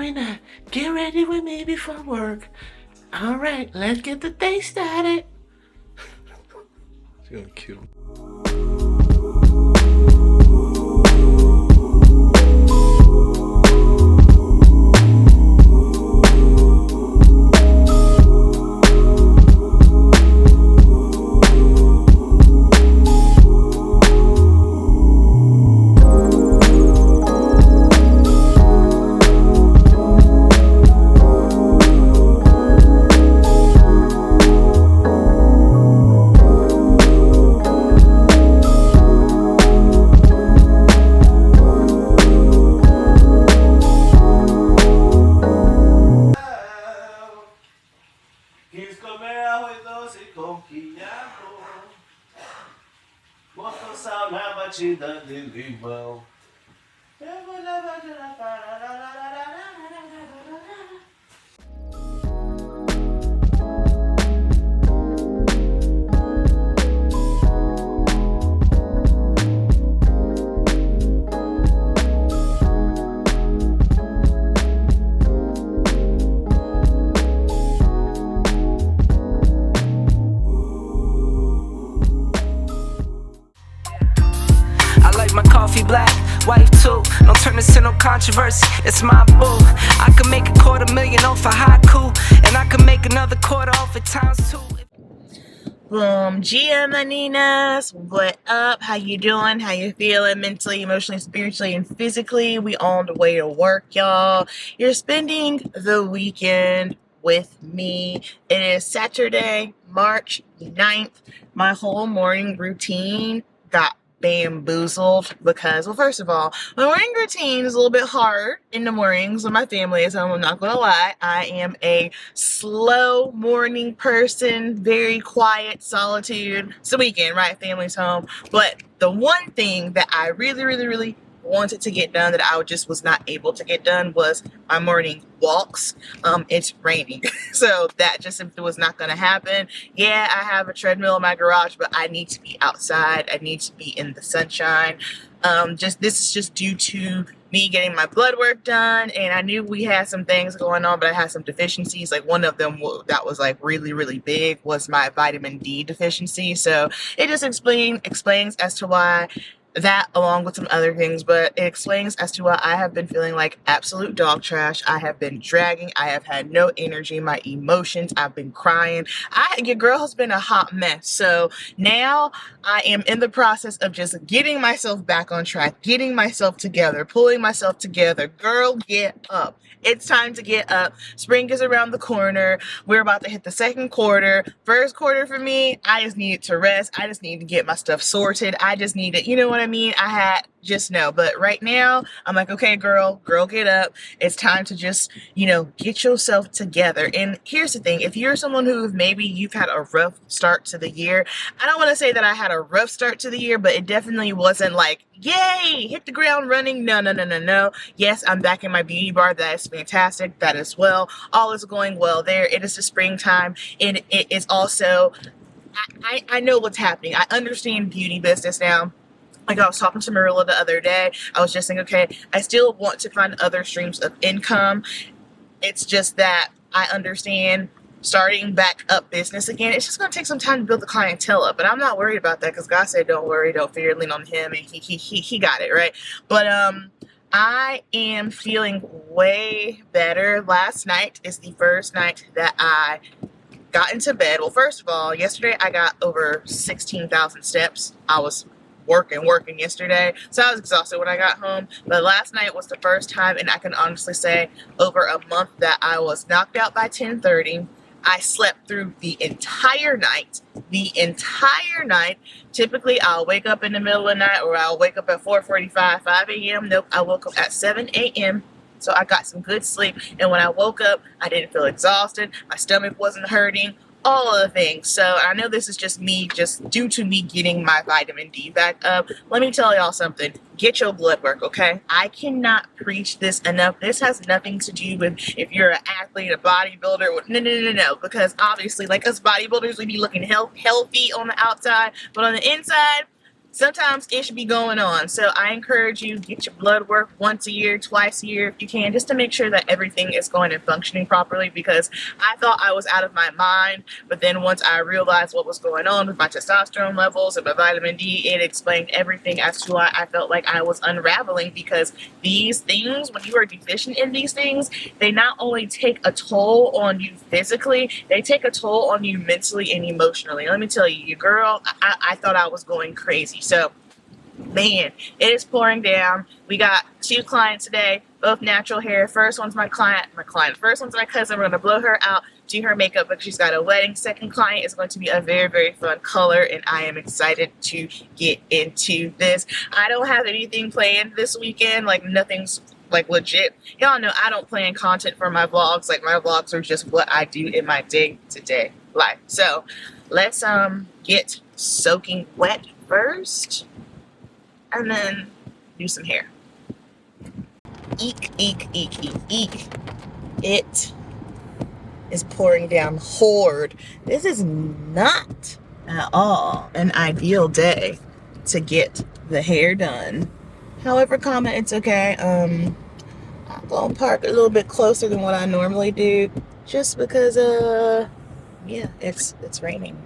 why not? Get ready with me before work. All right, let's get the day started. She's gonna kill me. Black, wife too, don't turn this to no controversy, it's my boo. I can make $250,000 off a haiku, and I can make another quarter off at times two. Boom, GM Aninas, what up? How you doing? How you feeling mentally, emotionally, spiritually, and physically? We on the way to work, y'all. You're spending the weekend with me. It is Saturday, March 9th. My whole morning routine got bamboozled because, well, first of all, my morning routine is a little bit hard in the mornings when my family is home. I'm not gonna lie. I am a slow morning person, very quiet, solitude. It's the weekend, right? Family's home. But the one thing that I really wanted to get done that I just was not able to get done was my morning walks. It's raining, so that just simply was not going to happen. Yeah, I have a treadmill in my garage, but I need to be outside. I need to be in the sunshine. This is just due to me getting my blood work done, and I knew we had some things going on, but I had some deficiencies. Like one of them that was like really big was my vitamin D deficiency. So it just explains as to why that, along with some other things, but it explains as to why I have been feeling like absolute dog trash. I have been dragging. I have had no energy. My emotions, I've been crying. Your girl has been a hot mess. So now I am in the process of just getting myself back on track, getting myself together, pulling myself together. Girl, get up. It's time to get up. Spring is around the corner. We're about to hit the second quarter. First quarter for me, I just needed to rest. I just needed to get my stuff sorted. I just needed, you know what I mean? I had just no. But right now, I'm like, okay, girl, get up. It's time to just, get yourself together. And here's the thing. If you're someone who maybe you've had a rough start to the year, I don't want to say that I had a rough start to the year, but it definitely wasn't like, yay, hit the ground running. No. Yes, I'm back in my beauty bar. That is fantastic. That is well. All is going well there. It is the springtime, and it is also, I know what's happening. I understand beauty business now. Like I was talking to Marilla the other day, I was just saying, okay, I still want to find other streams of income. It's just that I understand starting back up business again, it's just going to take some time to build the clientele up. But I'm not worried about that because God said, don't worry, don't fear, lean on him. And he got it, right? But I am feeling way better. Last night is the first night that I got into bed. Well, first of all, yesterday I got over 16,000 steps. I was working yesterday, so I was exhausted when I got home. But last night was the first time, and I can honestly say over a month, that I was knocked out by 10:30. I slept through the entire night. Typically, I'll wake up in the middle of the night, or I'll wake up at 4:45, 5 a.m. Nope, I woke up at 7 a.m. So I got some good sleep, and when I woke up, I didn't feel exhausted. My stomach wasn't hurting. All of the things. So I know this is just due to me getting my vitamin D back up. Let me tell y'all something. Get your blood work, okay? I cannot preach this enough. This has nothing to do with if you're an athlete, a bodybuilder. No. Because obviously, like us bodybuilders, we be looking healthy on the outside, but on the inside, sometimes it should be going on. So I encourage you, get your blood work once a year, twice a year if you can, just to make sure that everything is going and functioning properly, because I thought I was out of my mind, but then once I realized what was going on with my testosterone levels and my vitamin D, it explained everything as to why I felt like I was unraveling, because these things, when you are deficient in these things, they not only take a toll on you physically, they take a toll on you mentally and emotionally. Let me tell you, your girl, I thought I was going crazy. So, man, it is pouring down. We got 2 clients today, both natural hair. First one's my client. First one's my cousin. We're going to blow her out, do her makeup, but she's got a wedding. Second client is going to be a very, very fun color, and I am excited to get into this. I don't have anything planned this weekend, like nothing's like legit. Y'all know I don't plan content for my vlogs. Like, my vlogs are just what I do in my day-to-day life. So let's get soaking wet first, and then do some hair. Eek, eek, eek, eek, eek. It is pouring down hard. This is not at all an ideal day to get the hair done. However, it's okay. I'm gonna park a little bit closer than what I normally do, just because yeah, it's raining.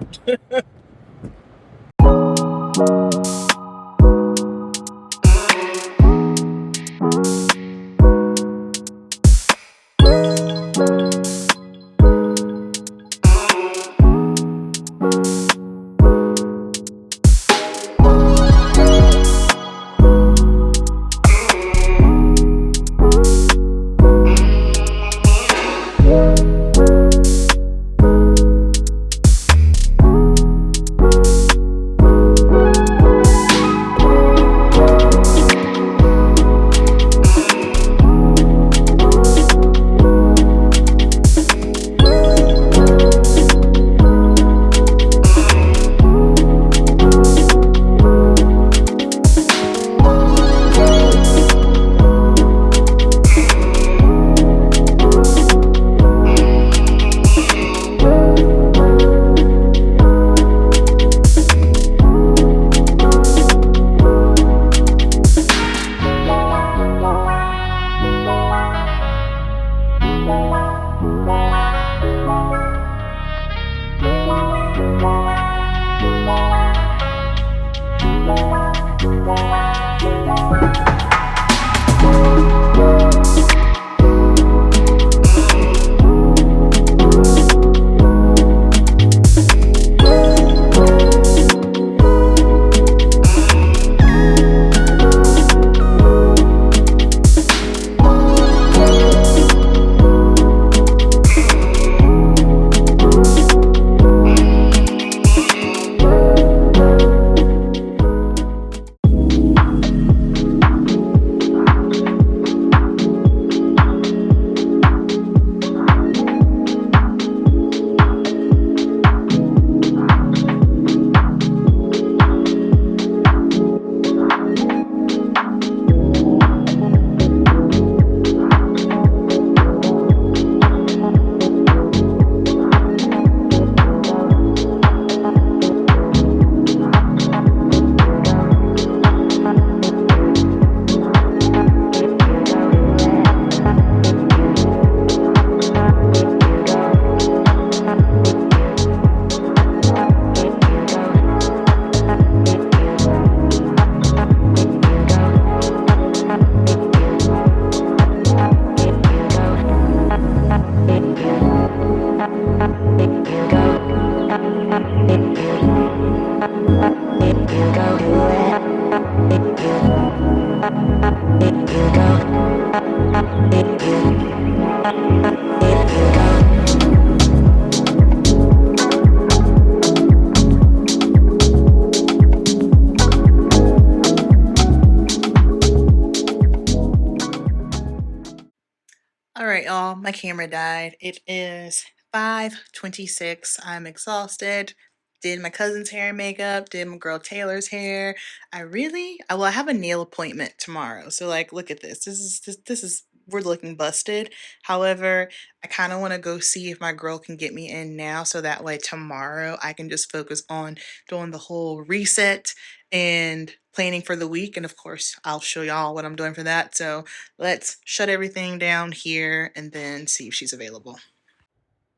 Alright, y'all, my camera died. It is 5:26. I'm exhausted. Did my cousin's hair and makeup, did my girl Taylor's hair. I have a nail appointment tomorrow. So, like, look at this. This is we're looking busted. However, I kind of want to go see if my girl can get me in now, so that way tomorrow I can just focus on doing the whole reset and planning for the week. And of course, I'll show y'all what I'm doing for that. So let's shut everything down here and then see if she's available.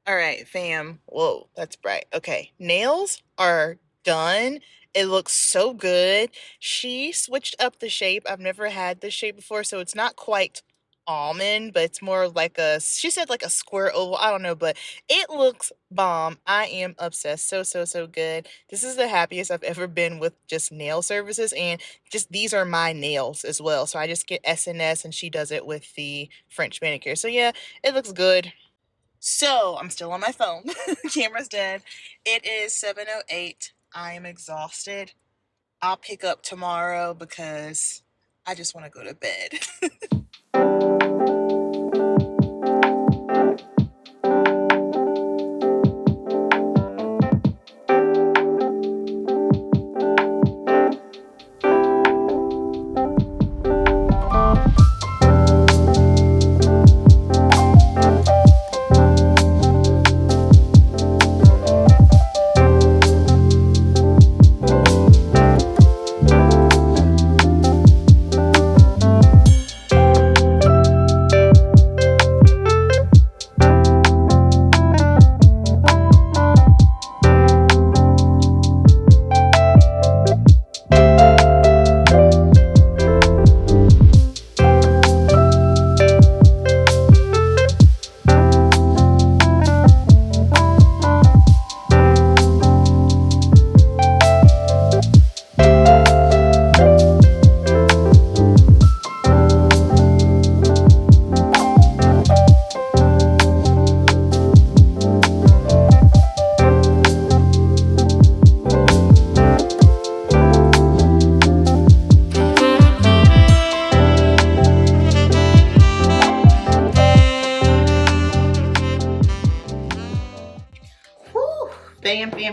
All right, fam. Whoa, that's bright. Okay, nails are done. It looks so good. She switched up the shape. I've never had this shape before, so it's not quite almond, but it's more like she said like a square oval. I don't know, but it looks bomb. I am obsessed. So good. This is the happiest I've ever been with just nail services, and just these are my nails as well. So I just get SNS and she does it with the French manicure. So yeah, it looks good. So, I'm still on my phone. Camera's dead. It is 7:08. I am exhausted. I'll pick up tomorrow because I just want to go to bed.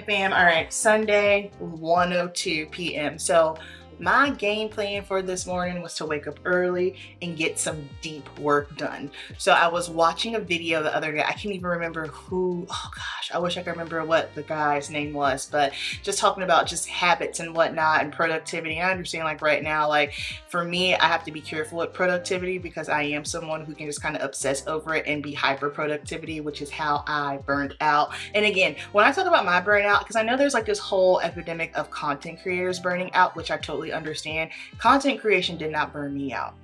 Bam. All right, Sunday, 1:02 p.m. So my game plan for this morning was to wake up early and get some deep work done. So I was watching a video the other day. I can't even remember who, oh gosh, I wish I could remember what the guy's name was, but just talking about just habits and whatnot and productivity. And I understand like right now, like for me, I have to be careful with productivity because I am someone who can just kind of obsess over it and be hyper productivity, which is how I burned out. And again, when I talk about my burnout, because I know there's like this whole epidemic of content creators burning out, which I totally understand. Content creation did not burn me out.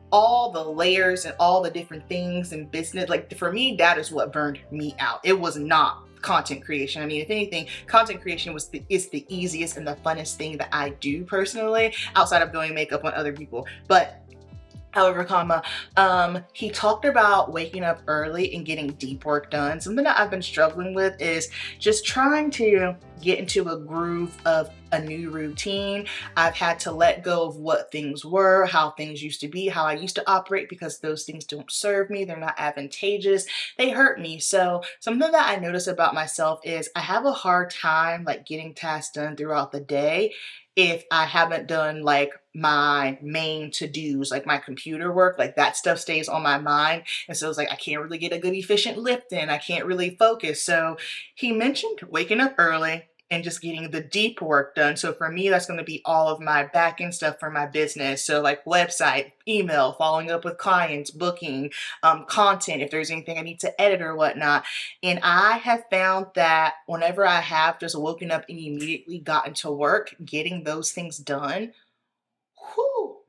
All the layers and all the different things in business, like for me, that is what burned me out. It was not content creation. I mean, if anything, content creation is the easiest and the funnest thing that I do personally, outside of doing makeup on other people. But however, he talked about waking up early and getting deep work done. Something that I've been struggling with is just trying to get into a groove of a new routine. I've had to let go of what things were, how things used to be, how I used to operate, because those things don't serve me. They're not advantageous. They hurt me. So something that I notice about myself is I have a hard time like getting tasks done throughout the day if I haven't done like my main to-dos, like my computer work, like that stuff stays on my mind. And so it's like, I can't really get a good efficient lift in. I can't really focus. So he mentioned waking up early and just getting the deep work done. So for me, that's going to be all of my back end stuff for my business. So like website, email, following up with clients, booking, content, if there's anything I need to edit or whatnot. And I have found that whenever I have just woken up and immediately gotten to work, getting those things done,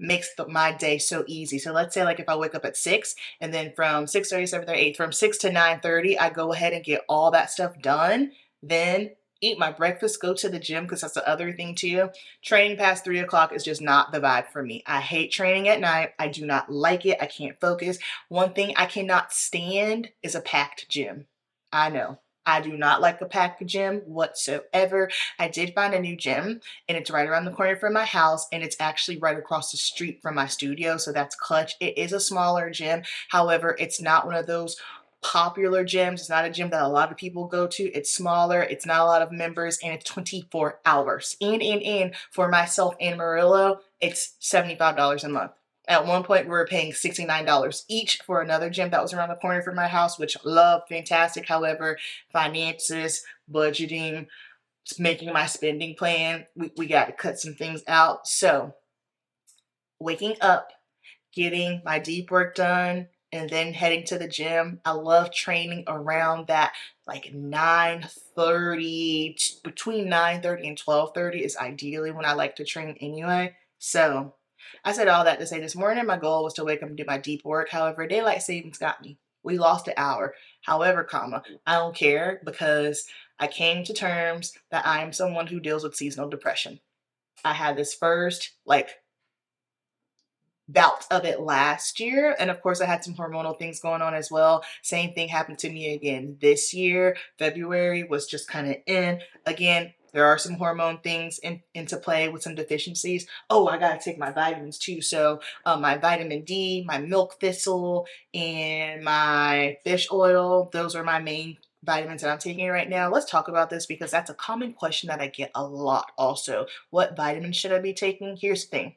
makes my day so easy. So let's say like if I wake up at 6 and then from 6:30, 7:30, 8, from 6 to 9:30, I go ahead and get all that stuff done, then eat my breakfast, go to the gym, because that's the other thing too. Training past 3 o'clock is just not the vibe for me. I hate training at night. I do not like it. I can't focus. One thing I cannot stand is a packed gym. I know. I do not like a packed gym whatsoever. I did find a new gym and it's right around the corner from my house, and it's actually right across the street from my studio. So that's clutch. It is a smaller gym. However, it's not one of those popular gyms. It's not a gym that a lot of people go to. It's smaller. It's not a lot of members, and it's 24 hours. And for myself and Murillo, it's $75 a month. At one point, we were paying $69 each for another gym that was around the corner from my house, which love, fantastic. However, finances, budgeting, making my spending plan. We got to cut some things out. So waking up, getting my deep work done, and then heading to the gym. I love training around that like 9:30, between 9:30 and 12:30 is ideally when I like to train anyway. So I said all that to say this morning my goal was to wake up and do my deep work. However, daylight savings got me. We lost an hour. However, I don't care because I came to terms that I am someone who deals with seasonal depression. I had this first bout of it last year, and of course I had some hormonal things going on as well. Same thing happened to me again this year. February was just kind of again. There are some hormone things into play with some deficiencies. Oh, I gotta take my vitamins too. So my vitamin D, my milk thistle, and my fish oil, those are my main vitamins that I'm taking right now. Let's talk about this because that's a common question that I get a lot also. What vitamins should I be taking? Here's the thing.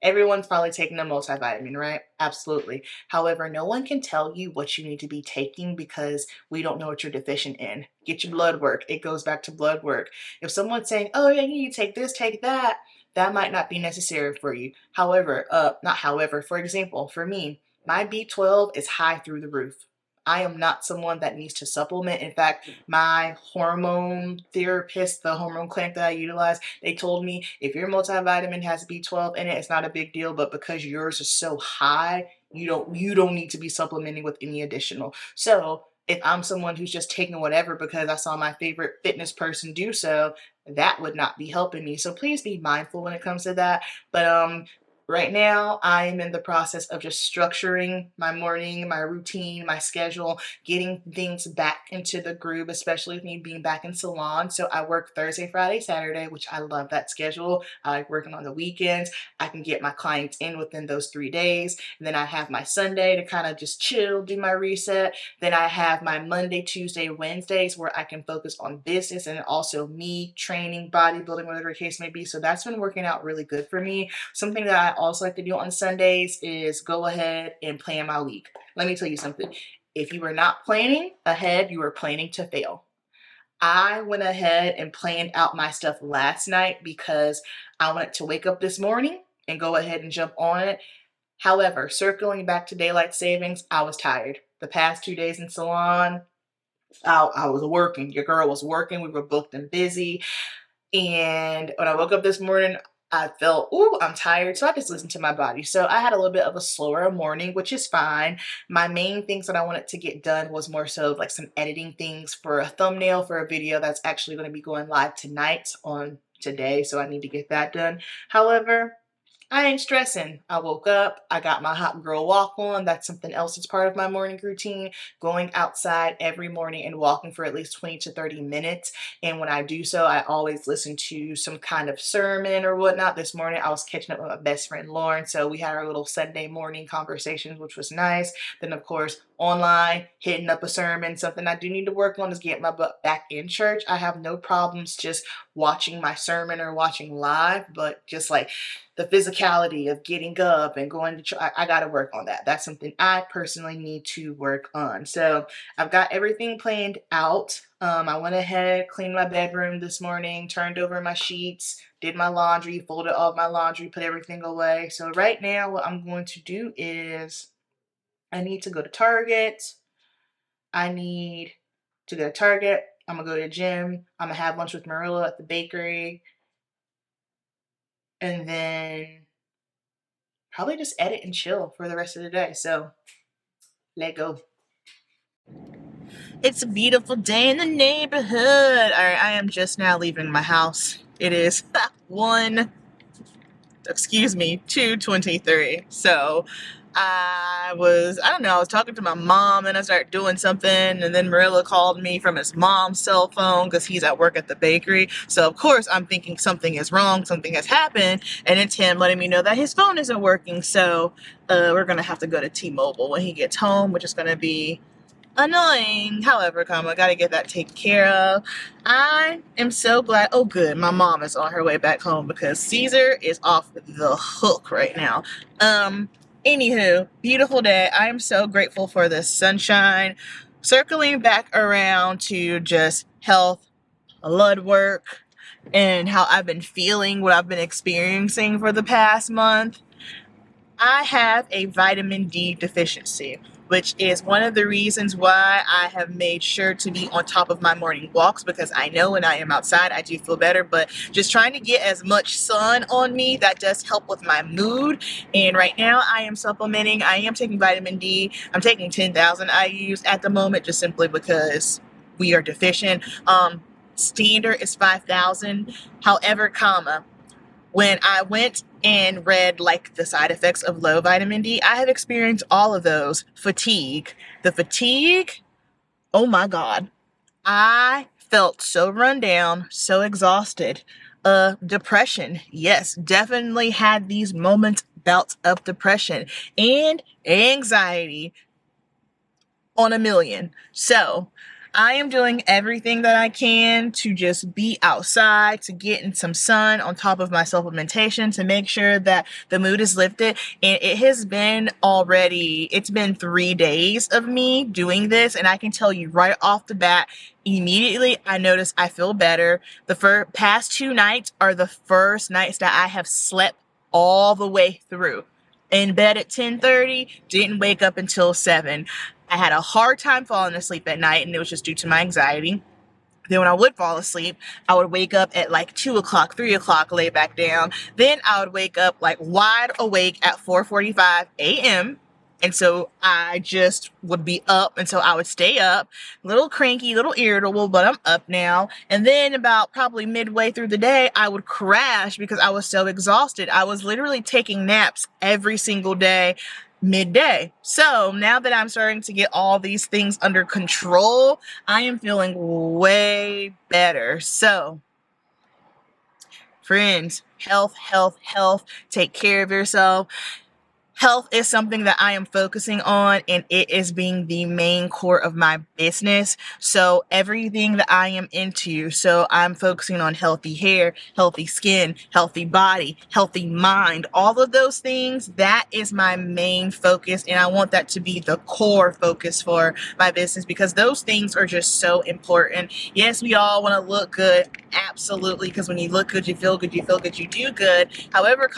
Everyone's probably taking a multivitamin, right? Absolutely. However, no one can tell you what you need to be taking because we don't know what you're deficient in. Get your blood work. It goes back to blood work. If someone's saying, oh yeah, you need to take this, take that, that might not be necessary for you. For example, for me, my B12 is high through the roof. I am not someone that needs to supplement. In fact, my hormone therapist, the hormone clinic that I utilize, they told me if your multivitamin has B12 in it, it's not a big deal, but because yours is so high, you don't need to be supplementing with any additional. So if I'm someone who's just taking whatever because I saw my favorite fitness person do so, that would not be helping me. So please be mindful when it comes to that. But right now, I am in the process of just structuring my morning, my routine, my schedule, getting things back into the groove, especially with me being back in salon. So I work Thursday, Friday, Saturday, which I love that schedule. I like working on the weekends. I can get my clients in within those 3 days. And then I have my Sunday to kind of just chill, do my reset. Then I have my Monday, Tuesday, Wednesdays where I can focus on business and also me training, bodybuilding, whatever the case may be. So that's been working out really good for me. Something that I also like to do on Sundays is go ahead and plan my week. Let me tell you something. If you are not planning ahead, you are planning to fail. I went ahead and planned out my stuff last night because I wanted to wake up this morning and go ahead and jump on it. However, circling back to daylight savings, I was tired. The past 2 days in salon, I was working. Your girl was working. We were booked and busy. And when I woke up this morning, I felt, ooh, I'm tired. So I just listened to my body. So I had a little bit of a slower morning, which is fine. My main things that I wanted to get done was more so like some editing things for a thumbnail for a video that's actually going to be going live tonight on today. So I need to get that done. However, I ain't stressing. I woke up, I got my hot girl walk on. That's something else that's part of my morning routine. Going outside every morning and walking for at least 20 to 30 minutes. And when I do so, I always listen to some kind of sermon or whatnot. This morning, I was catching up with my best friend, Lauren. So we had our little Sunday morning conversations, which was nice. Then, of course, online, hitting up a sermon. Something I do need to work on is getting my butt back in church. I have no problems just watching my sermon or watching live, but just like the physicality of getting up and going to church, I got to work on that. That's something I personally need to work on. So I've got everything planned out. I went ahead, cleaned my bedroom this morning, turned over my sheets, did my laundry, folded all my laundry, put everything away. So right now what I'm going to do is I need to go to Target. I'm going to go to the gym. I'm going to have lunch with Marilla at the bakery. And then probably just edit and chill for the rest of the day. So let go. It's a beautiful day in the neighborhood. All right, I am just now leaving my house. It is 2:23. So I was talking to my mom and I started doing something, and then Marilla called me from his mom's cell phone because he's at work at the bakery. So of course I'm thinking something is wrong, something has happened, and it's him letting me know that his phone isn't working. So we're gonna have to go to T-Mobile when he gets home, which is gonna be annoying. However, I gotta get that taken care of. I am so glad. Oh good, my mom is on her way back home because Caesar is off the hook right now. Anywho, beautiful day. I am so grateful for the sunshine. Circling back around to just health, blood work and how I've been feeling, what I've been experiencing for the past month, I have a vitamin D deficiency, which is one of the reasons why I have made sure to be on top of my morning walks, because I know when I am outside, I do feel better, but just trying to get as much sun on me, that does help with my mood. And right now I am supplementing. I am taking vitamin D. I'm taking 10,000 IUs at the moment, just simply because we are deficient. Standard is 5,000. However, when I went and read like the side effects of low vitamin D, I have experienced all of those. Fatigue. The fatigue, oh my God. I felt so run down, so exhausted. Depression. Yes, definitely had these bouts of depression and anxiety on a million. So I am doing everything that I can to just be outside, to get in some sun on top of my supplementation, to make sure that the mood is lifted. And it's been 3 days of me doing this. And I can tell you right off the bat, immediately I notice I feel better. The past 2 nights are the first nights that I have slept all the way through. In bed at 10:30, didn't wake up until 7. I had a hard time falling asleep at night, and it was just due to my anxiety. Then when I would fall asleep, I would wake up at like 2 o'clock, 3 o'clock, lay back down. Then I would wake up like wide awake at 4:45 a.m. And so I just would be up, and so I would stay up, a little cranky, a little irritable, but I'm up now. And then about probably midway through the day, I would crash because I was so exhausted. I was literally taking naps every single day, midday. So now that I'm starting to get all these things under control, I am feeling way better. So friends, health, take care of yourself. Health is something that I am focusing on, and it is being the main core of my business. So everything that I am into, so I'm focusing on healthy hair, healthy skin, healthy body, healthy mind, all of those things, that is my main focus. And I want that to be the core focus for my business, because those things are just so important. Yes, we all want to look good. Absolutely. Because when you look good, you feel good, you do good. However,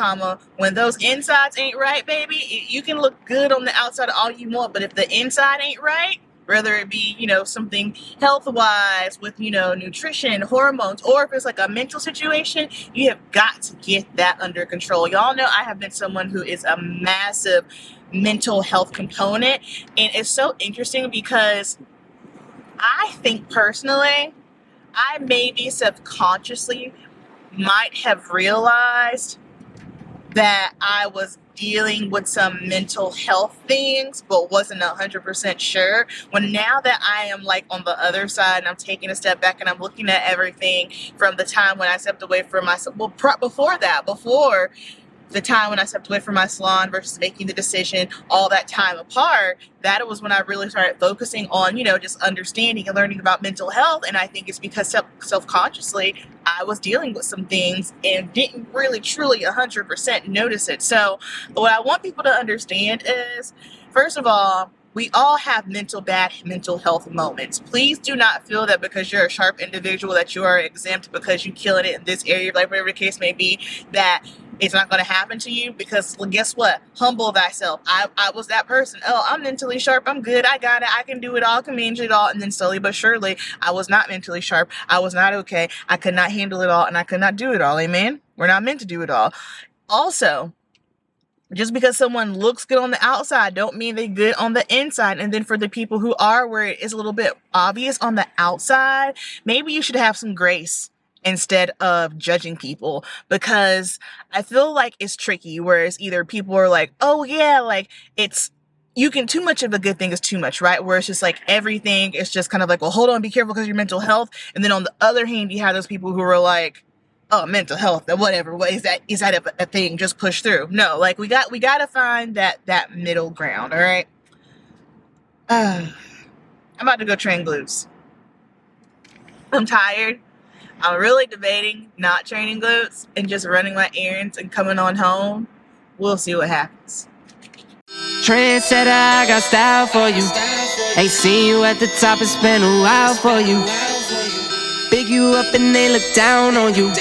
when those insides ain't right, baby, you can look good on the outside all you want, but if the inside ain't right, whether it be, something health-wise with, nutrition, hormones, or if it's like a mental situation, you have got to get that under control. Y'all know I have been someone who is a massive mental health component, and it's so interesting because I think personally, I maybe subconsciously might have realized that I was dealing with some mental health things, but wasn't 100% sure. When now that I am like on the other side and I'm taking a step back and I'm looking at everything from the time when I stepped away from myself, before the time when I stepped away from my salon versus making the decision, all that time apart, that was when I really started focusing on, just understanding and learning about mental health. And I think it's because self-consciously I was dealing with some things and didn't really truly 100% notice it. So what I want people to understand is, first of all, we all have bad mental health moments. Please do not feel that because you're a sharp individual that you are exempt because you're killing it in this area, like whatever the case may be, that it's not going to happen to you. Because, well, guess what? Humble thyself. I was that person. Oh, I'm mentally sharp. I'm good. I got it. I can do it all. I can manage it all. And then slowly but surely, I was not mentally sharp. I was not okay. I could not handle it all, and I could not do it all. Amen? We're not meant to do it all. Also, just because someone looks good on the outside don't mean they're good on the inside. And then for the people who are where it is a little bit obvious on the outside, maybe you should have some grace instead of judging people, because I feel like it's tricky, whereas either people are like, oh yeah, like too much of a good thing is too much, right? Where it's just like everything is just kind of like, well, hold on, be careful because of your mental health. And then on the other hand, you have those people who are like, oh, mental health, whatever. What is that? Is that a thing? Just push through. No, like we got to find that middle ground. All right. I'm about to go train glutes. I'm tired. I'm really debating not training glutes and just running my errands and coming on home. We'll see what happens. Trendsetter, I got style for you. Ain't seen you at the top, it's been a while for you. big you up and they look down on you.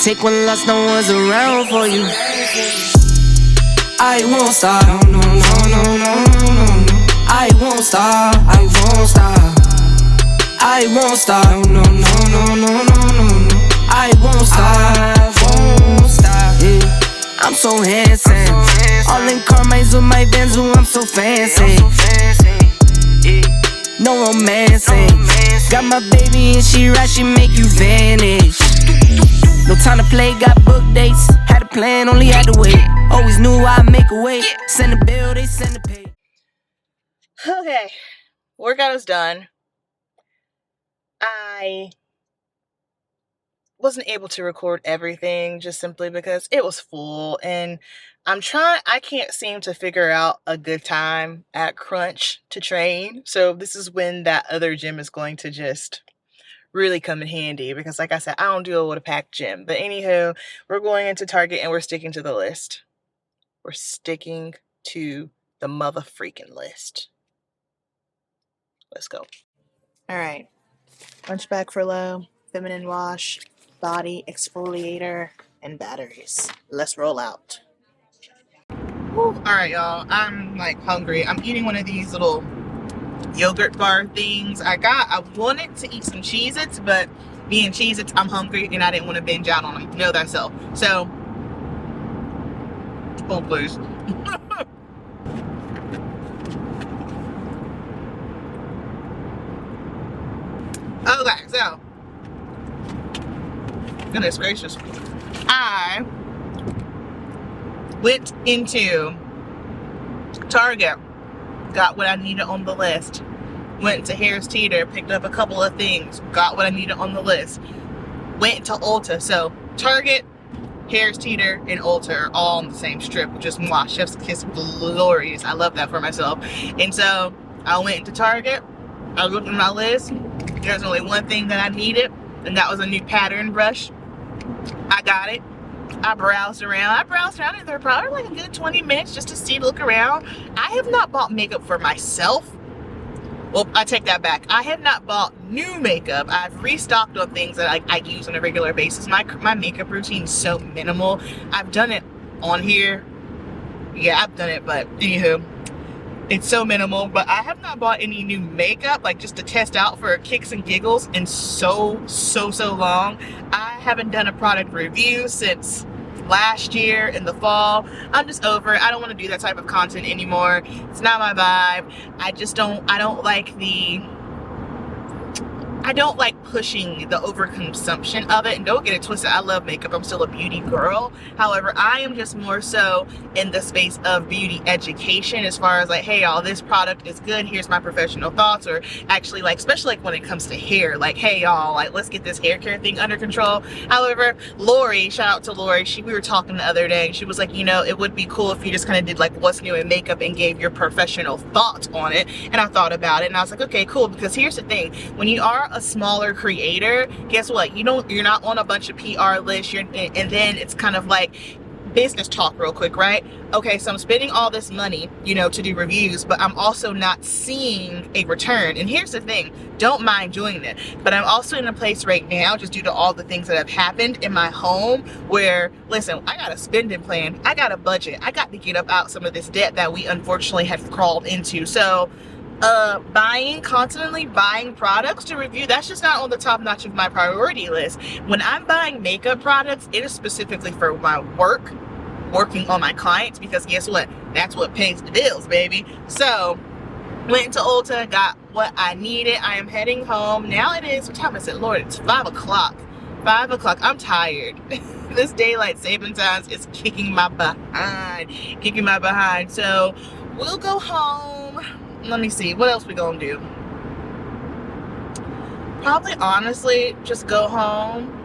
Take one loss, no one's around for you. I won't stop, no, no, no, no, no, no, no. I won't stop, I won't stop. I won't stop, no, no, no, no, no, no, no. I won't stop, won't stop, yeah. I'm so handsome, all in Carmine's with my Vans, ooh, I'm so fancy, no romancing. Got my baby and she right, she make you vanish. No time to play, got book dates. Had a plan, only had to wait. Always knew I'd make a way. Send a bill, they send a pay. Okay, workout is done. I wasn't able to record everything just simply because it was full, and I can't seem to figure out a good time at Crunch to train. So this is when that other gym is going to just really come in handy, because like I said, I don't deal with a packed gym. But anywho, we're going into Target and we're sticking to the list. We're sticking to the mother freaking list. Let's go. All right. Lunch bag for low, feminine wash, body exfoliator, and batteries. Let's roll out. All right, y'all. I'm like hungry. I'm eating one of these little yogurt bar things. I wanted to eat some Cheez-Its, but being Cheez-Its, I'm hungry and I didn't want to binge out on them. You know that self. So, oh please. Okay, so goodness gracious, I went into Target, got what I needed on the list, went to Hairstylist, picked up a couple of things, got what I needed on the list, went to Ulta. So Target, Hairstylist, and Ulta are all on the same strip, which is moi, chef's kiss glorious. I love that for myself. And so I went into Target, I looked at my list. There's only one thing that I needed, and that was a new pattern brush. I got it. I browsed around in there probably like a good 20 minutes just to see, look around. I have not bought makeup for myself. Well, I take that back. I have not bought new makeup. I've restocked on things that I use on a regular basis. My makeup routine is so minimal. I've done it on here. Yeah, I've done it, but anywho, it's so minimal. But I have not bought any new makeup, like just to test out for kicks and giggles, in so long. I haven't done a product review since last year in the fall. I'm just over it. I don't want to do that type of content anymore. It's not my vibe. I don't like pushing the overconsumption of it. And don't get it twisted, I love makeup. I'm still a beauty girl. However, I am just more so in the space of beauty education, as far as like, hey y'all, this product is good, here's my professional thoughts. Or actually, like, especially like when it comes to hair, like, hey y'all, like, let's get this hair care thing under control. However, Lori, shout out to Lori, we were talking the other day, and she was like, you know, it would be cool if you just kind of did like what's new in makeup and gave your professional thoughts on it. And I thought about it, and I was like, okay, cool. Because here's the thing, when you are a smaller creator, guess what? You're not on a bunch of PR lists, and then it's kind of like business talk real quick, right? Okay, so I'm spending all this money, you know, to do reviews, but I'm also not seeing a return. And here's the thing, don't mind doing it, but I'm also in a place right now, just due to all the things that have happened in my home, where, listen, I got a spending plan, I got a budget, I got to get up out some of this debt that we unfortunately have crawled into. So constantly buying products to review, that's just not on the top notch of my priority list. When I'm buying makeup products, it is specifically for my working on my clients, because guess what? That's what pays the bills, baby. So went to Ulta, got what I needed. I am heading home. Now it is, what time is it? Lord, it's 5 o'clock. 5 o'clock. I'm tired. This daylight saving time is kicking my behind. So we'll go home. Let me see, what else we gonna do? Probably, honestly, just go home.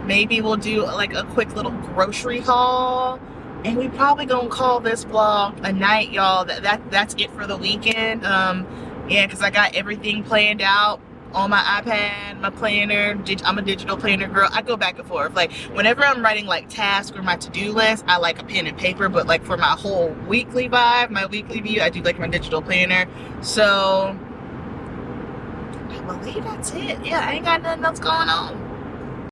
Maybe we'll do like a quick little grocery haul, and we probably gonna call this vlog a night, y'all. That's it for the weekend. Yeah, because I got everything planned out on my iPad, my planner. I'm a digital planner girl. I go back and forth. Like, whenever I'm writing like tasks or my to-do list, I like a pen and paper, but like for my whole weekly vibe, my weekly view, I do like my digital planner. So I believe that's it. Yeah, I ain't got nothing else going on.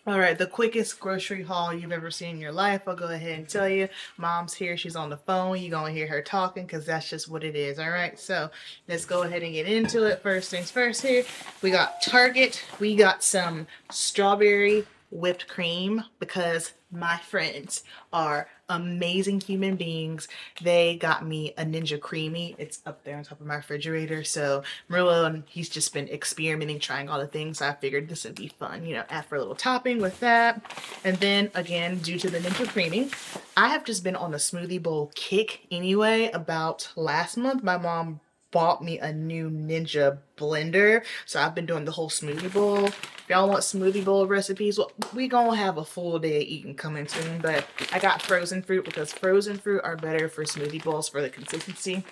All right, the quickest grocery haul you've ever seen in your life. I'll go ahead and tell you. Mom's here. She's on the phone. You're going to hear her talking because that's just what it is. All right, so let's go ahead and get into it. First things first here. We got Target. We got some strawberry whipped cream because my friends are amazing human beings. They got me a Ninja Creamy. It's up there on top of my refrigerator. So Merlot, he's just been experimenting, trying all the things. So I figured this would be fun, you know, add for a little topping with that. And then again, due to the Ninja Creamy, I have just been on a smoothie bowl kick anyway. About last month, my mom bought me a new Ninja blender, so I've been doing the whole smoothie bowl. If y'all want smoothie bowl recipes, well, we gonna have a full day of eating coming soon, but I got frozen fruit because frozen fruit are better for smoothie bowls for the consistency.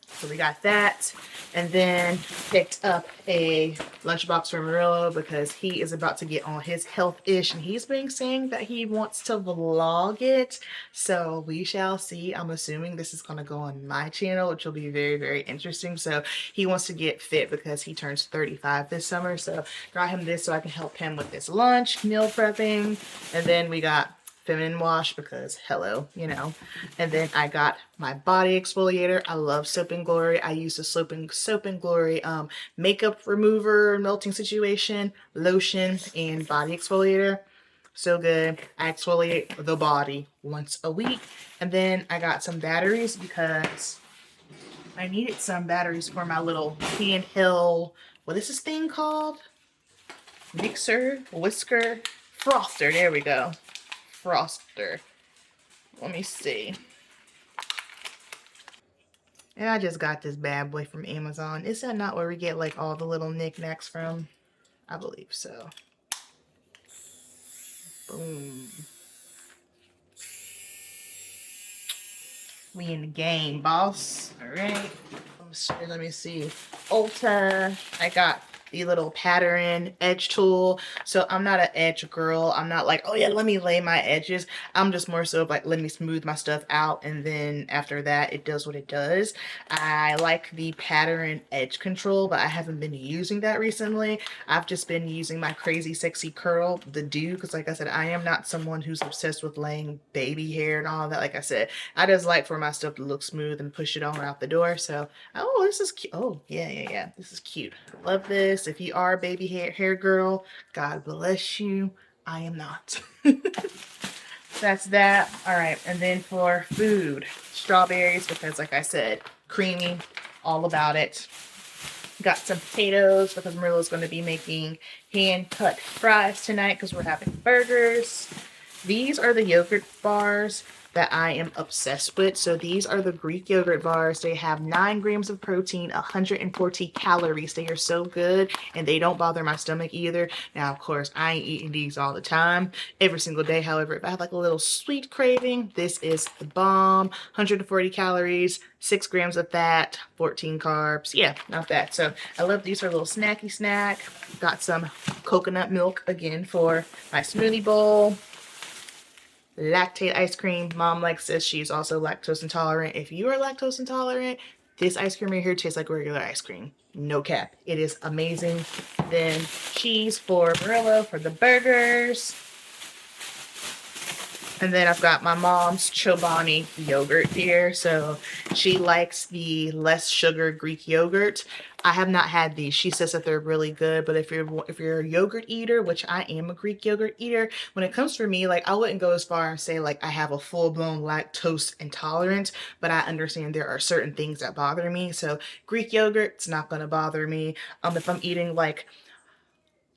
So we got that, and then picked up a lunchbox for Murillo because he is about to get on his health-ish, and he's been saying that he wants to vlog it. So we shall see. I'm assuming this is going to go on my channel, which will be very, very interesting. So he wants to get fit because he turns 35 this summer. So got him this so I can help him with his lunch, meal prepping, and then we got feminine wash because hello, you know. And then I got my body exfoliator. I love Soap and Glory. I use the Soap and Glory makeup remover melting situation, lotion, and body exfoliator. So good. I exfoliate the body once a week. And then I got some batteries because I needed some batteries for my little handheld, what is this thing called? Mixer, whisker, frother. There we go. Froster. Let me see. And I just got this bad boy from Amazon. Is that not where we get like all the little knickknacks from? I believe so. Boom. We in the game, boss. Alright. Let me see. Ulta. I got the little pattern edge tool. So I'm not an edge girl. I'm not like, oh yeah, let me lay my edges. I'm just more so like, let me smooth my stuff out, and then after that it does what it does. I like the pattern edge control, but I haven't been using that recently. I've just been using my crazy sexy curl, the do, because like I said, I am not someone who's obsessed with laying baby hair and all that. Like I said, I just like for my stuff to look smooth and push it on out the door. So oh, this is cute. Oh yeah, this is cute. Love this. If you are a baby hair girl, God bless you. I am not. That's that. All right, and then for food, strawberries, because like I said, creamy, all about it. Got some potatoes because Marilla's going to be making hand-cut fries tonight because we're having burgers. These are the yogurt bars that I am obsessed with. So these are the Greek yogurt bars. They have 9 grams of protein, 140 calories. They are so good, and they don't bother my stomach either. Now, of course, I ain't eating these all the time, every single day. However, if I have like a little sweet craving, this is the bomb. 140 calories, 6 grams of fat, 14 carbs. Yeah, not bad. So I love these for a little snacky snack. Got some coconut milk again for my smoothie bowl. Lactate ice cream. Mom likes this. She's also lactose intolerant. If you are lactose intolerant, this ice cream right here tastes like regular ice cream. No cap. It is amazing. Then cheese for Murillo for the burgers. And then I've got my mom's Chobani yogurt here. So she likes the less sugar Greek yogurt. I have not had these. She says that they're really good, but if you're a yogurt eater, which I am a Greek yogurt eater, when it comes for me, like I wouldn't go as far and say like I have a full-blown lactose intolerance, but I understand there are certain things that bother me. So Greek yogurt, it's not gonna bother me. If I'm eating like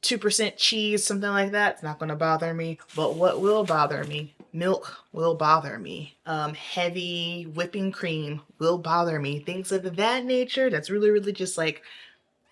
2% cheese, something like that, it's not gonna bother me. But what will bother me? Milk will bother me. Heavy whipping cream will bother me. Things of that nature that's really, really just like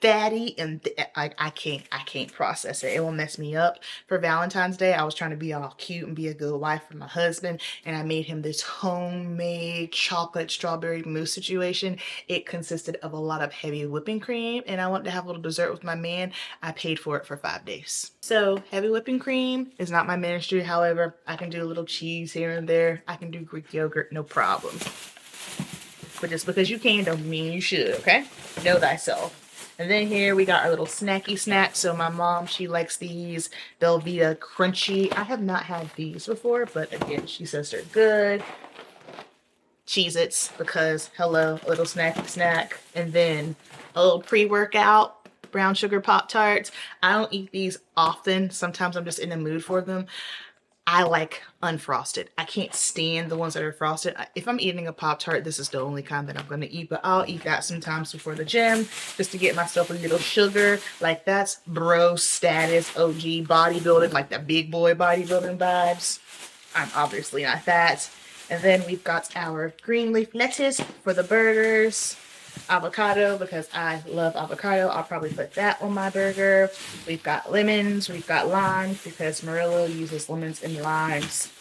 fatty, and I can't process it. It will mess me up. For Valentine's Day, I was trying to be all cute and be a good wife for my husband, and I made him this homemade chocolate strawberry mousse situation. It consisted of a lot of heavy whipping cream, and I wanted to have a little dessert with my man. I paid for it for 5 days. So heavy whipping cream is not my ministry. However, I can do a little cheese here and there. I can do Greek yogurt, no problem. But just because you can don't mean you should, okay? Know thyself. And then here we got our little snacky snacks. So my mom, she likes these Velveeta Crunchy. I have not had these before, but again, she says they're good. Cheez-Its, because hello, a little snacky snack. And then a little pre-workout brown sugar Pop-Tarts. I don't eat these often. Sometimes I'm just in the mood for them. I like unfrosted. I can't stand the ones that are frosted. If I'm eating a Pop-Tart, this is the only kind that I'm going to eat, but I'll eat that sometimes before the gym just to get myself a little sugar. Like, that's bro status, OG bodybuilding, like the big boy bodybuilding vibes. I'm obviously not that. And then we've got our green leaf lettuce for the burgers. Avocado, because I love avocado. I'll probably put that on my burger. We've got lemons. We've got limes, because Murillo uses lemons and limes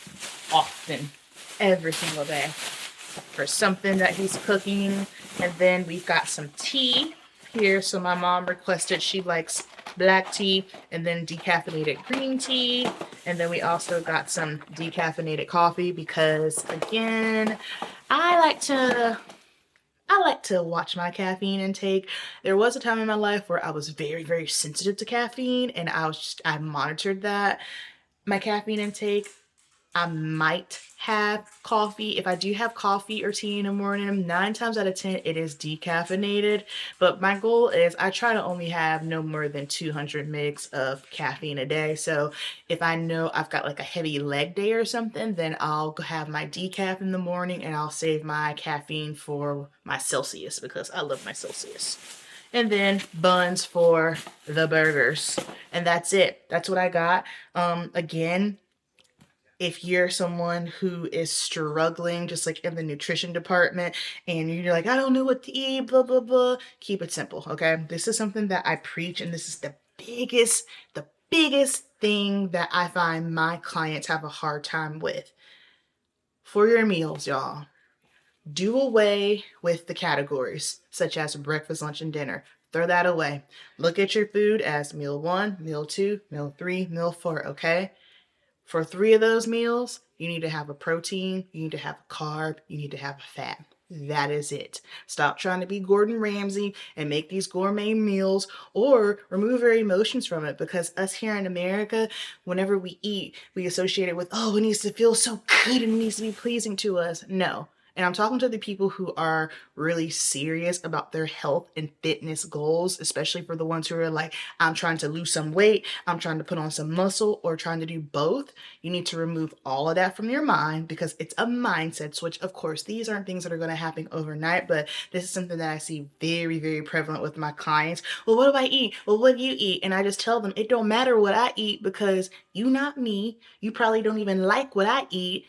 often, every single day, for something that he's cooking. And then we've got some tea here. So my mom requested, she likes black tea and then decaffeinated green tea. And then we also got some decaffeinated coffee, because again, I like to watch my caffeine intake. There was a time in my life where I was very, very sensitive to caffeine, and I monitored that. My caffeine intake, I might have coffee. If I do have coffee or tea in the morning, 9 times out of 10, it is decaffeinated. But my goal is I try to only have no more than 200 mg of caffeine a day. So if I know I've got like a heavy leg day or something, then I'll have my decaf in the morning and I'll save my caffeine for my Celsius, because I love my Celsius. And then buns for the burgers. And that's it. That's what I got. Again, if you're someone who is struggling just like in the nutrition department and you're like, I don't know what to eat, blah, blah, blah, keep it simple, okay? This is something that I preach, and this is the biggest thing that I find my clients have a hard time with. For your meals, y'all, do away with the categories such as breakfast, lunch, and dinner. Throw that away. Look at your food as meal 1, meal 2, meal 3, meal 4, okay? For 3 of those meals, you need to have a protein, you need to have a carb, you need to have a fat. That is it. Stop trying to be Gordon Ramsay and make these gourmet meals, or remove your emotions from it, because us here in America, whenever we eat, we associate it with, oh, it needs to feel so good and it needs to be pleasing to us. No. And I'm talking to the people who are really serious about their health and fitness goals, especially for the ones who are like, I'm trying to lose some weight, I'm trying to put on some muscle, or trying to do both. You need to remove all of that from your mind, because it's a mindset switch. Of course, these aren't things that are going to happen overnight, but this is something that I see very, very prevalent with my clients. Well, what do I eat? Well, what do you eat? And I just tell them, it don't matter what I eat, because you not me. You probably don't even like what I eat.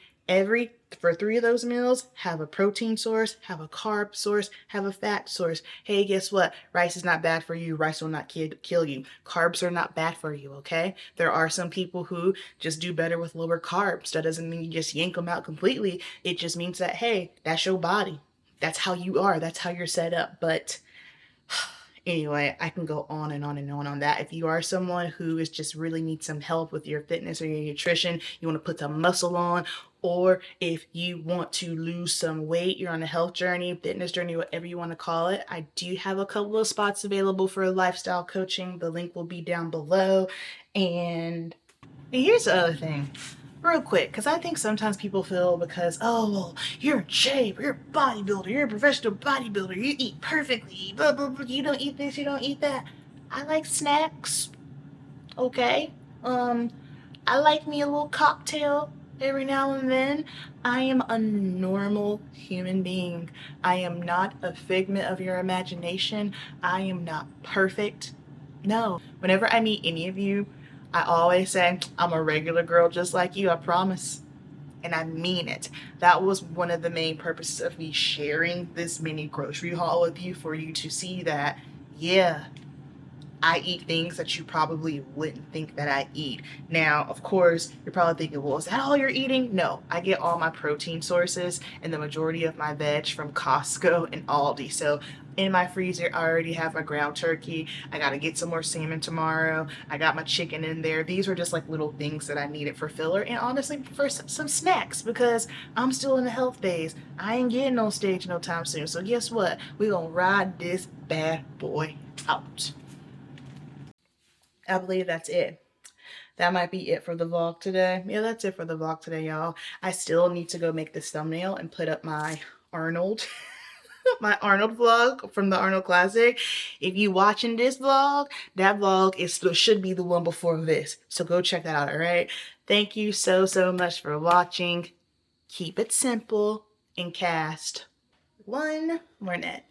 For 3 of those meals, have a protein source, have a carb source, have a fat source. Hey, guess what? Rice is not bad for you. Rice will not kill you. Carbs are not bad for you, okay? There are some people who just do better with lower carbs. That doesn't mean you just yank them out completely. It just means that, hey, that's your body. That's how you are. That's how you're set up. But anyway, I can go on and on and on that. If you are someone who is just really needs some help with your fitness or your nutrition, you want to put some muscle on, or if you want to lose some weight, you're on a health journey, fitness journey, whatever you want to call it, I do have a couple of spots available for lifestyle coaching. The link will be down below. And here's the other thing. Real quick, because I think sometimes people feel because, oh, well, you're in shape, you're a bodybuilder, you're a professional bodybuilder, you eat perfectly, blah, blah, blah, you don't eat this, you don't eat that. I like snacks, okay? I like me a little cocktail every now and then. I am a normal human being. I am not a figment of your imagination. I am not perfect. No. Whenever I meet any of you, I always say, I'm a regular girl just like you, I promise. And I mean it. That was one of the main purposes of me sharing this mini grocery haul with you, for you to see that, yeah, I eat things that you probably wouldn't think that I eat. Now, of course, you're probably thinking, well, is that all you're eating? No, I get all my protein sources and the majority of my veg from Costco and Aldi. So in my freezer, I already have my ground turkey. I got to get some more salmon tomorrow. I got my chicken in there. These were just like little things that I needed for filler, and honestly for some snacks, because I'm still in the health phase. I ain't getting on stage no time soon. So guess what? We're going to ride this bad boy out. I believe that's it. That might be it for the vlog today. Yeah, that's it for the vlog today, y'all. I still need to go make this thumbnail and put up my Arnold my Arnold vlog from the Arnold Classic. If you watching this vlog, that vlog should be the one before this. So go check that out, all right? Thank you so much for watching. Keep it simple and cast one more net.